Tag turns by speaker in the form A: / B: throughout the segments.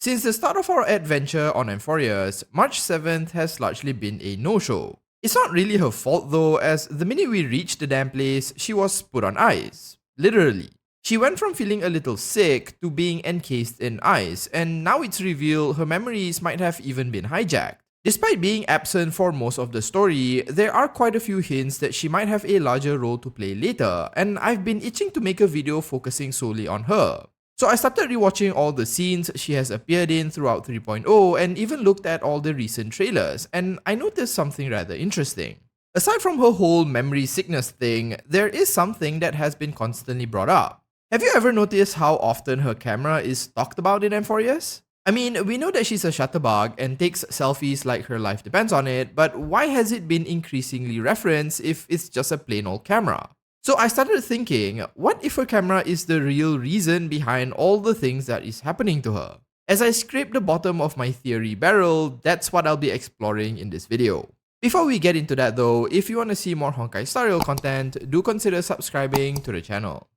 A: Since the start of our adventure on Amphoreus, March 7th has largely been a no-show. It's not really her fault though, as the minute we reached the damn place, she was put on ice. Literally. She went from feeling a little sick to being encased in ice, and now it's revealed her memories might have even been hijacked. Despite being absent for most of the story, there are quite a few hints that she might have a larger role to play later, and I've been itching to make a video focusing solely on her. So I started rewatching all the scenes she has appeared in throughout 3.0 and even looked at all the recent trailers, and I noticed something rather interesting. Aside from her whole memory sickness thing, there is something that has been constantly brought up. Have you ever noticed how often her camera is talked about in Amphoreus? I mean, we know that she's a shutterbug and takes selfies like her life depends on it, but why has it been increasingly referenced if it's just a plain old camera? So I started thinking, what if her camera is the real reason behind all the things that is happening to her? As I scrape the bottom of my theory barrel, that's what I'll be exploring in this video. Before we get into that though, if you want to see more Honkai Star Rail content, do consider subscribing to the channel.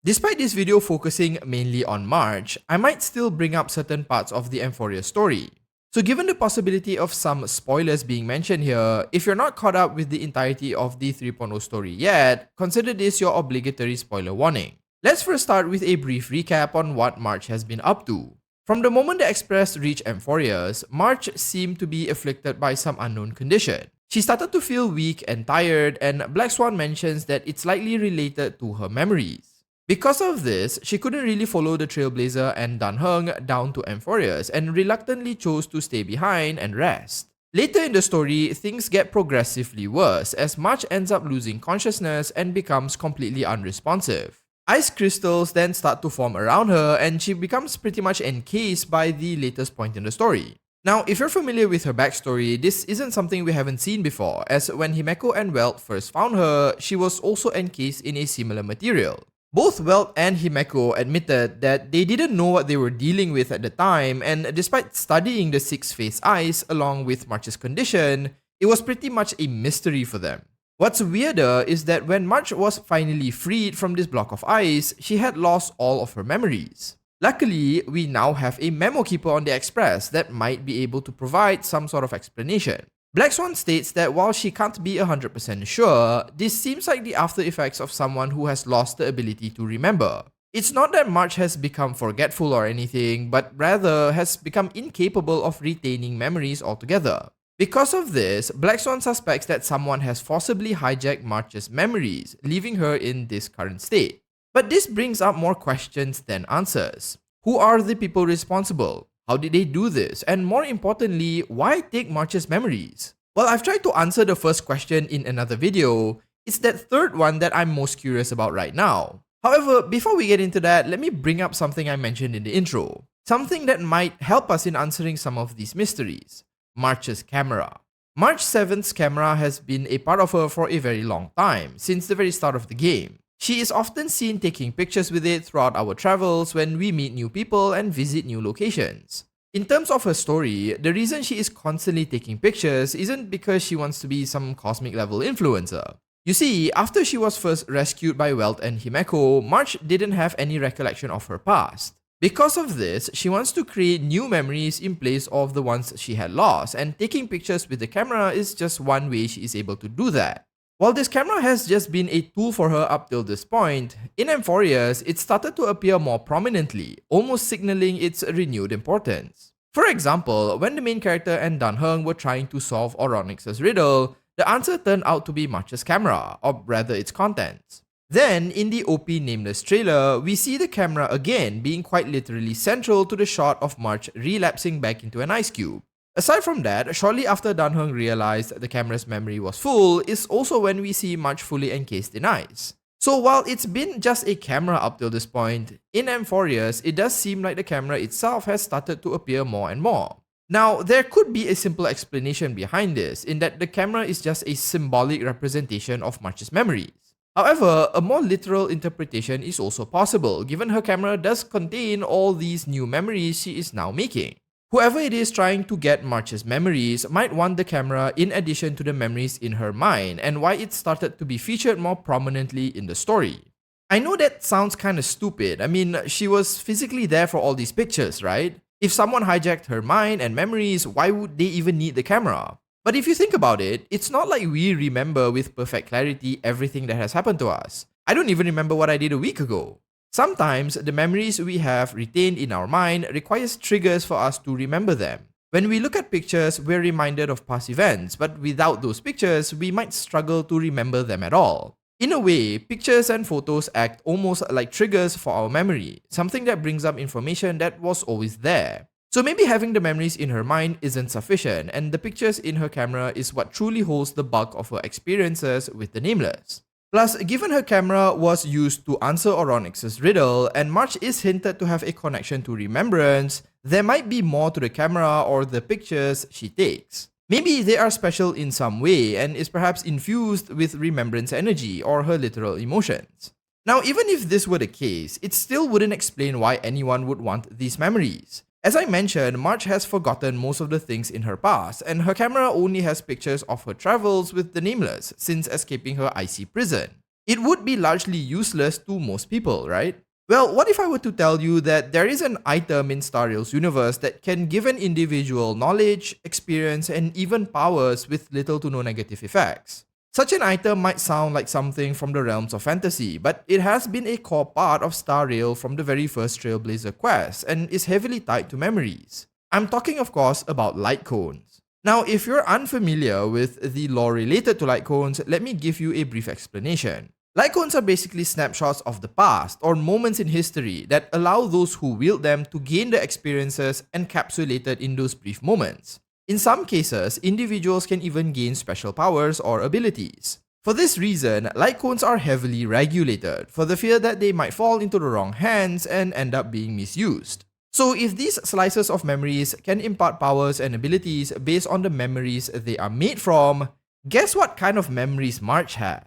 A: Despite this video focusing mainly on March, I might still bring up certain parts of the Amphoreus story. So given the possibility of some spoilers being mentioned here, if you're not caught up with the entirety of the 3.0 story yet, consider this your obligatory spoiler warning. Let's first start with a brief recap on what March has been up to. From the moment the Express reached Amphoreus, March seemed to be afflicted by some unknown condition. She started to feel weak and tired, and Black Swan mentions that it's likely related to her memories. Because of this, she couldn't really follow the Trailblazer and Dan Heng down to Amphoreus and reluctantly chose to stay behind and rest. Later in the story, things get progressively worse as March ends up losing consciousness and becomes completely unresponsive. Ice crystals then start to form around her and she becomes pretty much encased by the latest point in the story. Now, if you're familiar with her backstory, this isn't something we haven't seen before, as when Himeko and Welt first found her, she was also encased in a similar material. Both Welt and Himeko admitted that they didn't know what they were dealing with at the time, and despite studying the six-phase ice along with March's condition, it was pretty much a mystery for them. What's weirder is that when March was finally freed from this block of ice, she had lost all of her memories. Luckily, we now have a memo keeper on the Express that might be able to provide some sort of explanation. Black Swan states that while she can't be 100% sure, this seems like the after effects of someone who has lost the ability to remember. It's not that March has become forgetful or anything, but rather has become incapable of retaining memories altogether. Because of this, Black Swan suspects that someone has forcibly hijacked March's memories, leaving her in this current state. But this brings up more questions than answers. Who are the people responsible? How did they do this? And more importantly, why take March's memories? Well, I've tried to answer the first question in another video. It's that third one that I'm most curious about right now. However, before we get into that, let me bring up something I mentioned in the intro. Something that might help us in answering some of these mysteries. March's camera. March 7th's camera has been a part of her for a very long time, since the very start of the game. She is often seen taking pictures with it throughout our travels when we meet new people and visit new locations. In terms of her story, the reason she is constantly taking pictures isn't because she wants to be some cosmic level influencer. You see, after she was first rescued by Welt and Himeko, March didn't have any recollection of her past. Because of this, she wants to create new memories in place of the ones she had lost, and taking pictures with the camera is just one way she is able to do that. While this camera has just been a tool for her up till this point, in Amphoreus, it started to appear more prominently, almost signaling its renewed importance. For example, when the main character and Dan Heng were trying to solve Oronix's riddle, the answer turned out to be March's camera, or rather its contents. Then, in the OP Nameless trailer, we see the camera again being quite literally central to the shot of March relapsing back into an ice cube. Aside from that, shortly after Dan Heng realized the camera's memory was full is also when we see March fully encased in ice. So while it's been just a camera up till this point, in Amphoreus, it does seem like the camera itself has started to appear more and more. Now, there could be a simple explanation behind this, in that the camera is just a symbolic representation of March's memories. However, a more literal interpretation is also possible, given her camera does contain all these new memories she is now making. Whoever it is trying to get March's memories might want the camera in addition to the memories in her mind, and why it started to be featured more prominently in the story. I know that sounds kind of stupid. I mean, she was physically there for all these pictures, right? If someone hijacked her mind and memories, why would they even need the camera? But if you think about it, it's not like we remember with perfect clarity everything that has happened to us. I don't even remember what I did a week ago. Sometimes the memories we have retained in our mind requires triggers for us to remember them. When we look at pictures, we're reminded of past events, but without those pictures, we might struggle to remember them at all. In a way, pictures and photos act almost like triggers for our memory, something that brings up information that was always there. So maybe having the memories in her mind isn't sufficient, and the pictures in her camera is what truly holds the bulk of her experiences with the nameless. Plus, given her camera was used to answer Oronix's riddle, and March is hinted to have a connection to remembrance, there might be more to the camera or the pictures she takes. Maybe they are special in some way and is perhaps infused with remembrance energy or her literal emotions. Now, even if this were the case, it still wouldn't explain why anyone would want these memories. As I mentioned, March has forgotten most of the things in her past, and her camera only has pictures of her travels with the nameless since escaping her icy prison. It would be largely useless to most people, right? Well, what if I were to tell you that there is an item in Star Rail's universe that can give an individual knowledge, experience, and even powers with little to no negative effects? Such an item might sound like something from the realms of fantasy, but it has been a core part of Star Rail from the very first Trailblazer quest and is heavily tied to memories. I'm talking, of course, about light cones. Now, if you're unfamiliar with the lore related to light cones, let me give you a brief explanation. Light cones are basically snapshots of the past or moments in history that allow those who wield them to gain the experiences encapsulated in those brief moments. In some cases, individuals can even gain special powers or abilities. For this reason, light cones are heavily regulated for the fear that they might fall into the wrong hands and end up being misused. So if these slices of memories can impart powers and abilities based on the memories they are made from, guess what kind of memories March has?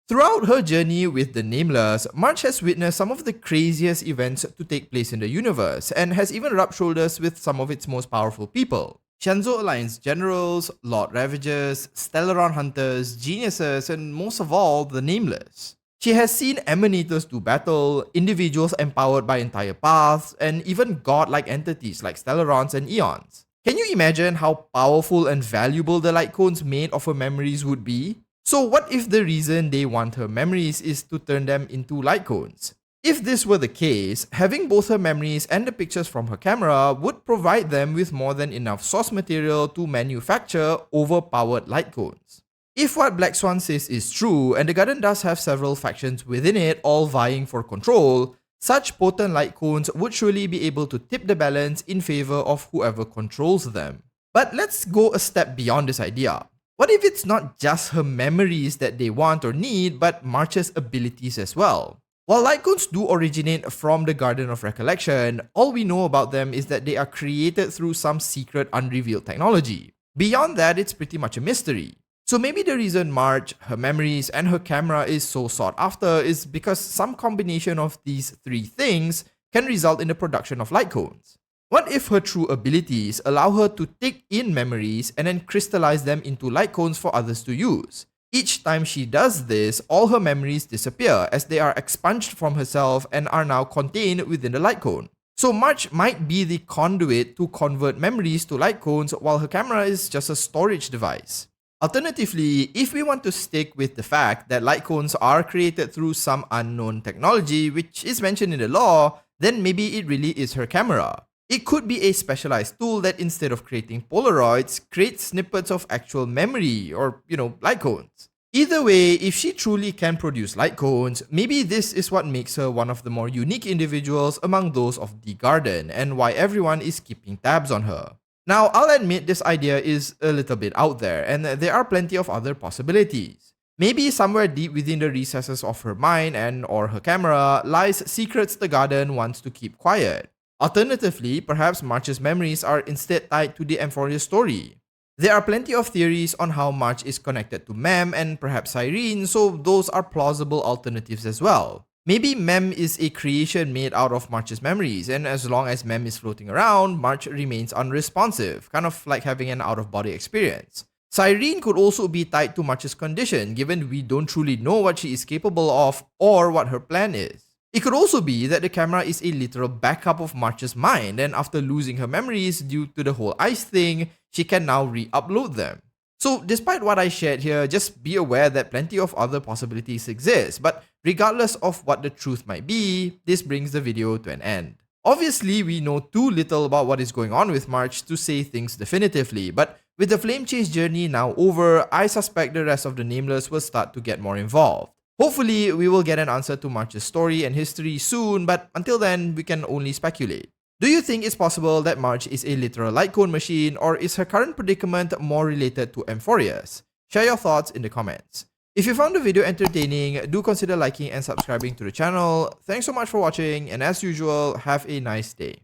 A: Throughout her journey with the Nameless, March has witnessed some of the craziest events to take place in the universe and has even rubbed shoulders with some of its most powerful people. Shanzhou Alliance generals, Lord Ravagers, Stellaron hunters, geniuses, and most of all, the Nameless. She has seen emanators do battle, individuals empowered by entire paths, and even godlike entities like Stellarons and Eons. Can you imagine how powerful and valuable the light cones made of her memories would be? So what if the reason they want her memories is to turn them into light cones? If this were the case, having both her memories and the pictures from her camera would provide them with more than enough source material to manufacture overpowered light cones. If what Black Swan says is true, and the garden does have several factions within it all vying for control, such potent light cones would surely be able to tip the balance in favor of whoever controls them. But let's go a step beyond this idea. What if it's not just her memories that they want or need, but March's abilities as well? While light cones do originate from the Garden of Recollection, all we know about them is that they are created through some secret unrevealed technology. Beyond that, it's pretty much a mystery. So maybe the reason March, her memories, and her camera is so sought after is because some combination of these three things can result in the production of light cones. What if her true abilities allow her to take in memories and then crystallize them into light cones for others to use? Each time she does this, all her memories disappear as they are expunged from herself and are now contained within the light cone. So March might be the conduit to convert memories to light cones while her camera is just a storage device. Alternatively, if we want to stick with the fact that light cones are created through some unknown technology which is mentioned in the law, then maybe it really is her camera. It could be a specialized tool that instead of creating Polaroids, creates snippets of actual memory or, light cones. Either way, if she truly can produce light cones, maybe this is what makes her one of the more unique individuals among those of the Garden and why everyone is keeping tabs on her. Now, I'll admit this idea is a little bit out there and there are plenty of other possibilities. Maybe somewhere deep within the recesses of her mind and or her camera lies secrets the Garden wants to keep quiet. Alternatively, perhaps March's memories are instead tied to the amphoreus story. There are plenty of theories on how March is connected to Mem and perhaps Cyrene, so those are plausible alternatives as well. Maybe Mem is a creation made out of March's memories, and as long as Mem is floating around, March remains unresponsive, kind of like having an out-of-body experience. Cyrene could also be tied to March's condition, given we don't truly know what she is capable of or what her plan is. It could also be that the camera is a literal backup of March's mind, and after losing her memories due to the whole ice thing, she can now re-upload them. So despite what I shared here, just be aware that plenty of other possibilities exist, but regardless of what the truth might be, this brings the video to an end. Obviously, we know too little about what is going on with March to say things definitively, but with the flame chase journey now over, I suspect the rest of the Nameless will start to get more involved. Hopefully, we will get an answer to March's story and history soon, but until then, we can only speculate. Do you think it's possible that March is a literal light cone machine, or is her current predicament more related to amphoreus? Share your thoughts in the comments. If you found the video entertaining, do consider liking and subscribing to the channel. Thanks so much for watching, and as usual, have a nice day.